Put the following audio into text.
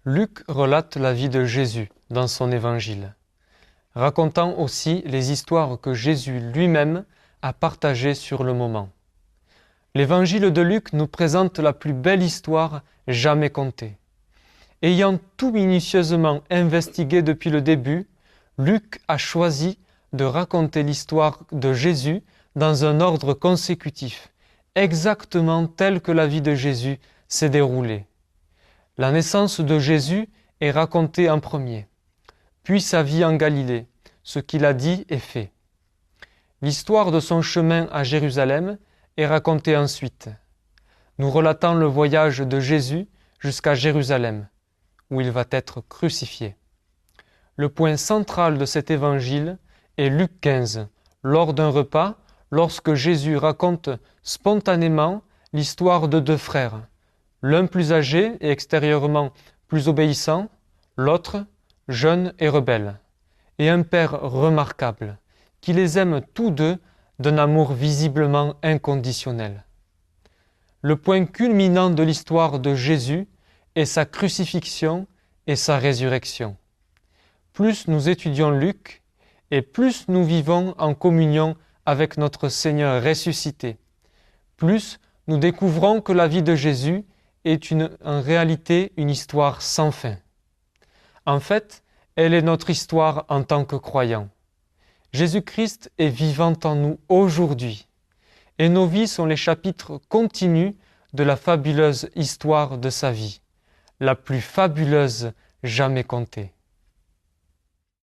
Luc relate la vie de Jésus dans son évangile, racontant aussi les histoires que Jésus lui-même a partagées sur le moment. L'évangile de Luc nous présente la plus belle histoire jamais contée. Ayant tout minutieusement investigué depuis le début, Luc a choisi de raconter l'histoire de Jésus dans un ordre consécutif, exactement tel que la vie de Jésus s'est déroulée. La naissance de Jésus est racontée en premier, puis sa vie en Galilée, ce qu'il a dit et fait. L'histoire de son chemin à Jérusalem est racontée ensuite, nous relatant le voyage de Jésus jusqu'à Jérusalem, où il va être crucifié. Le point central de cet évangile est Luc 15, lors d'un repas, lorsque Jésus raconte spontanément l'histoire de deux frères, l'un plus âgé et extérieurement plus obéissant, l'autre jeune et rebelle, et un père remarquable, qui les aime tous deux d'un amour visiblement inconditionnel. Le point culminant de l'histoire de Jésus est sa crucifixion et sa résurrection. Plus nous étudions Luc, et plus nous vivons en communion avec notre Seigneur ressuscité, plus nous découvrons que la vie de Jésus est en réalité une histoire sans fin. En fait, elle est notre histoire en tant que croyants. Jésus-Christ est vivant en nous aujourd'hui, et nos vies sont les chapitres continus de la fabuleuse histoire de sa vie, la plus fabuleuse jamais contée.